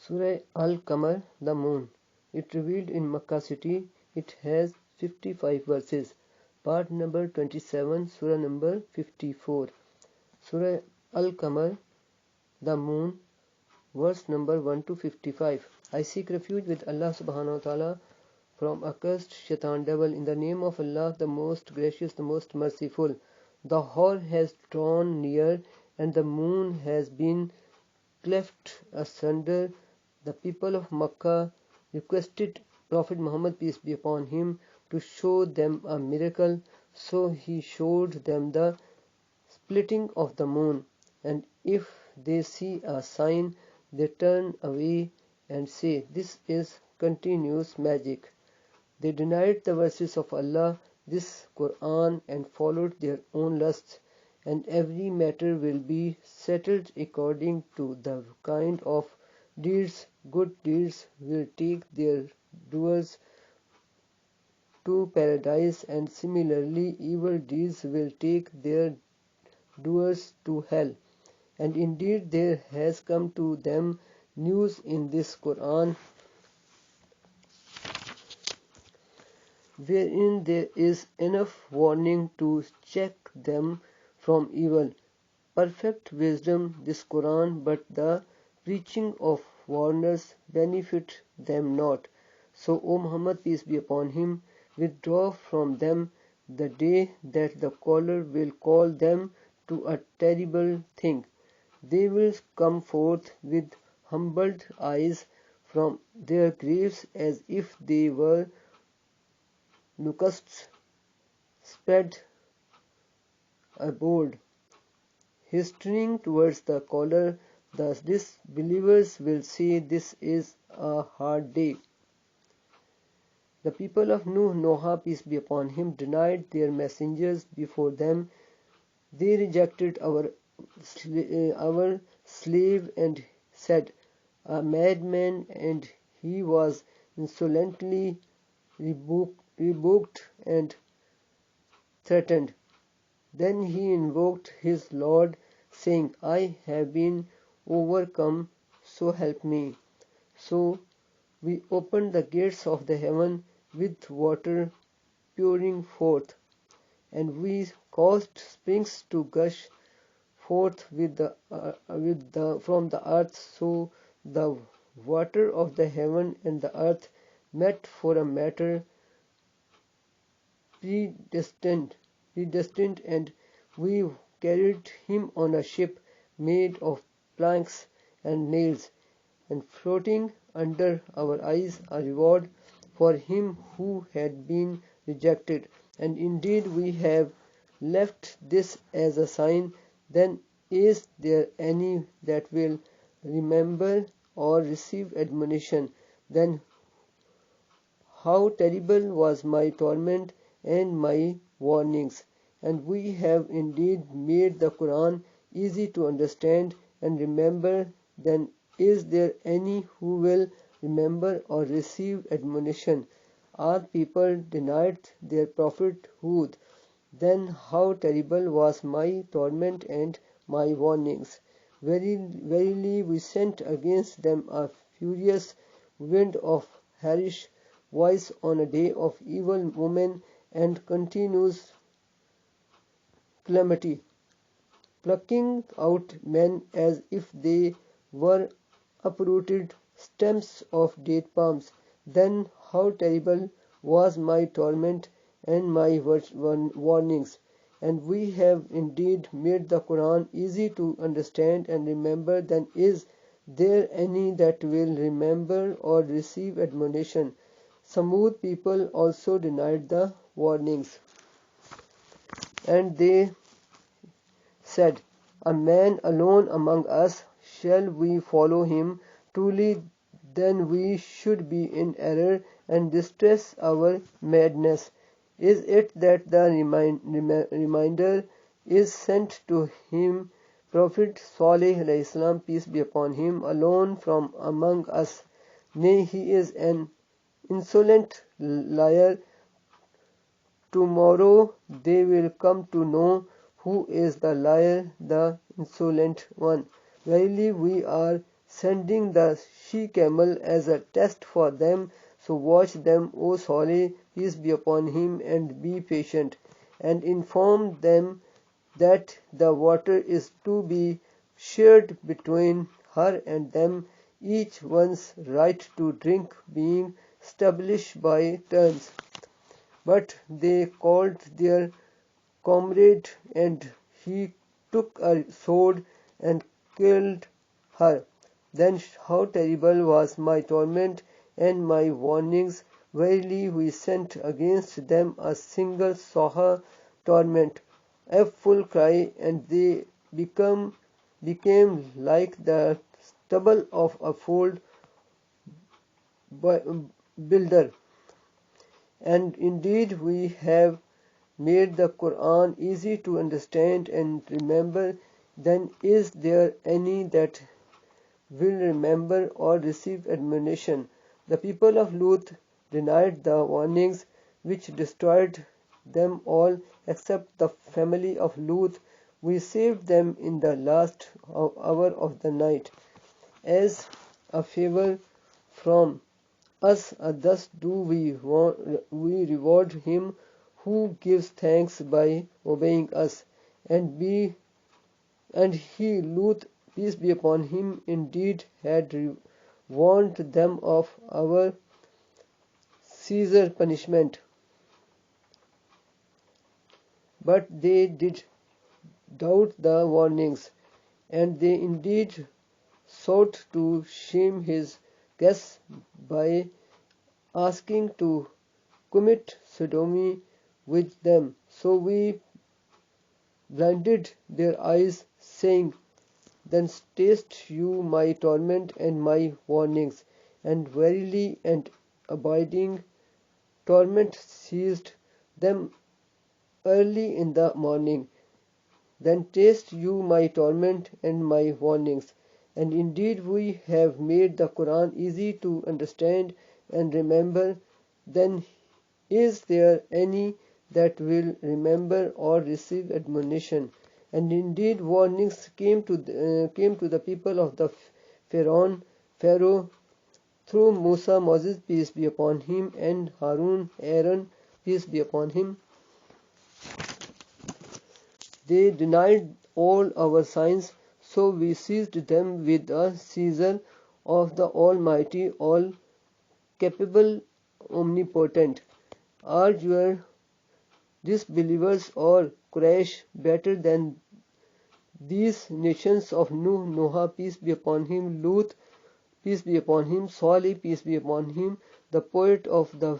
Surah Al-Qamar, the moon. It revealed in Makkah city. It has 55 verses. Part number 27, Surah number 54. Surah Al-Qamar, the moon, verse number 1 to 55. I seek refuge with Allah subhanahu wa ta'ala from accursed shaitan devil. In the name of Allah, the most gracious, the most merciful. The hour has drawn near and the moon has been cleft asunder. The people of Makkah requested Prophet Muhammad, peace be upon him, to show them a miracle. So he showed them the splitting of the moon, and if they see a sign, they turn away and say, "This is continuous magic." They denied the verses of Allah, this Quran, and followed their own lusts, and every matter will be settled according to the kind of deeds. Good deeds will take their doers to paradise, and similarly evil deeds will take their doers to hell. And indeed there has come to them news in this Quran wherein there is enough warning to check them from evil. Perfect wisdom this Quran, but the preaching of warners benefit them not. So, O Muhammad, peace be upon him, withdraw from them the day that the caller will call them to a terrible thing. They will come forth with humbled eyes from their graves as if they were locusts spread abroad. Hastening towards the caller, the disbelievers will say, "This is a hard day." The people of Noah, peace be upon him, denied their messengers before them. They rejected our slave and said, "A madman," and he was insolently rebuked and threatened. Then he invoked his Lord, saying, "I have been overcome, so help me." So we opened the gates of the heaven with water pouring forth, and we caused springs to gush forth from the earth. So the water of the heaven and the earth met for a matter predestined, and we carried him on a ship made of planks and nails, and floating under our eyes a reward for him who had been rejected. And indeed we have left this as a sign. Then is there any that will remember or receive admonition? Then how terrible was my torment and my warnings. And we have indeed made the Quran easy to understand and remember. Then is there any who will remember or receive admonition? Our people denied their prophet Hud. Then how terrible was my torment and my warnings. Verily we sent against them a furious wind of harsh voice on a day of evil omen and continuous calamity, plucking out men as if they were uprooted stems of date palms. Then how terrible was my torment and my warnings. And we have indeed made the Quran easy to understand and remember. Then is there any that will remember or receive admonition? Samud people also denied the warnings, and they said, "A man alone among us, shall we follow him? Truly then we should be in error and distress our madness. Is it that the reminder is sent to him, Prophet Salih, peace be upon him, alone from among us? Nay, he is an insolent liar. Tomorrow they will come to know who is the liar, the insolent one. Verily we are sending the she-camel as a test for them. So watch them, O Saleh, peace be upon him, and be patient, and inform them that the water is to be shared between her and them, each one's right to drink being established by turns. But they called their comrade, and he took a sword and killed her. Then how terrible was my torment and my warnings! Verily we sent against them a single soha torment, a full cry, and they became like the stubble of a fold builder. And indeed we have made the Quran easy to understand and remember. Then is there any that will remember or receive admonition? The people of Lut denied the warnings which destroyed them all except the family of Lut. We saved them in the last hour of the night as a favor from us. Thus do we reward him who gives thanks by obeying us. And he, Lut, peace be upon him, indeed had warned them of our Caesar punishment. But they did doubt the warnings, and they indeed sought to shame his guests by asking to commit sodomy with them. So we blinded their eyes, saying, then taste you my torment and my warnings. And verily and abiding torment seized them early in the morning. Then taste you my torment and my warnings. And indeed we have made the Quran easy to understand and remember. Then is there any that will remember or receive admonition? And indeed warnings came to the people of the Pharaoh through Musa, Moses, peace be upon him, and Harun, Aaron, peace be upon him. They denied all our signs, so we seized them with a seizure of the Almighty, all capable, omnipotent. Are your disbelievers or Quraysh better than these nations of Nuh, Noah, peace be upon him, Lut, peace be upon him, Salih, peace be upon him, the poet of the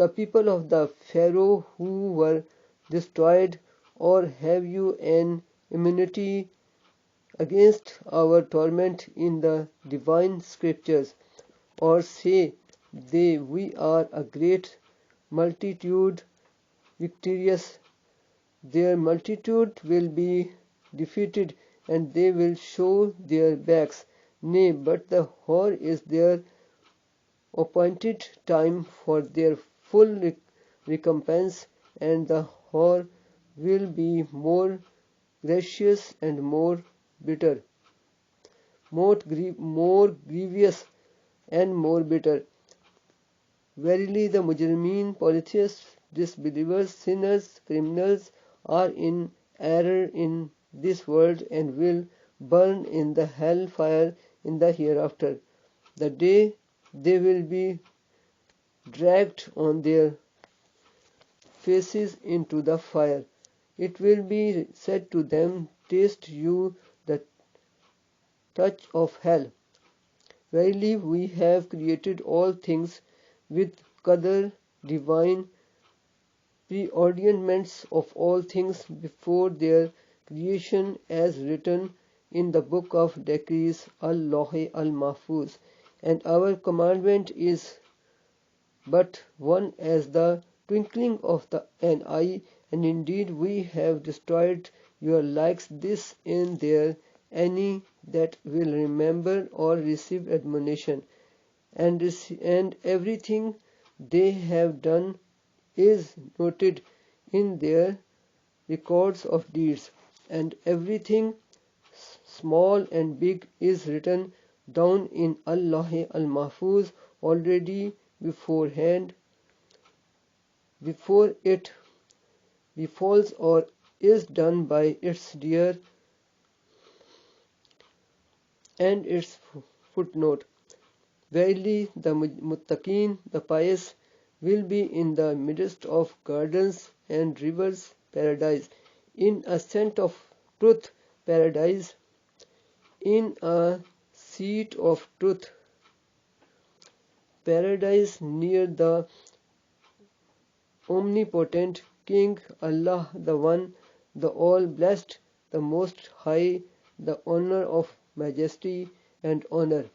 people of the Pharaoh who were destroyed? Or have you an immunity against our torment in the divine scriptures? Or say they, we are a great multitude victorious? Their multitude will be defeated, and they will show their backs. Nay, but the hour is their appointed time for their full recompense, and the hour will be more gracious and more bitter, more grievous and more bitter. Verily the mujrimeen, polytheists, disbelievers, sinners, criminals are in error in this world and will burn in the hell fire in the hereafter, the day they will be dragged on their faces into the fire. It will be said to them, taste you the touch of hell. Verily we have created all things with qadr, divine preordainments of all things before their creation, as written in the book of decrees, Al-Lawh al-Mahfuz. And our commandment is but one as the twinkling of an eye, and indeed we have destroyed your likes. This in there any that will remember or receive admonition, and everything they have done is noted in their records of deeds, and everything small and big is written down in Allah al-Mahfuz already beforehand, before it befalls or is done by its dear. And its footnote: verily the muttaqin, the pious, will be in the midst of gardens and rivers, paradise, in a scent of truth, paradise, in a seat of truth, paradise, near the omnipotent King, Allah, the One, the All-Blessed, the Most High, the owner of majesty and honor.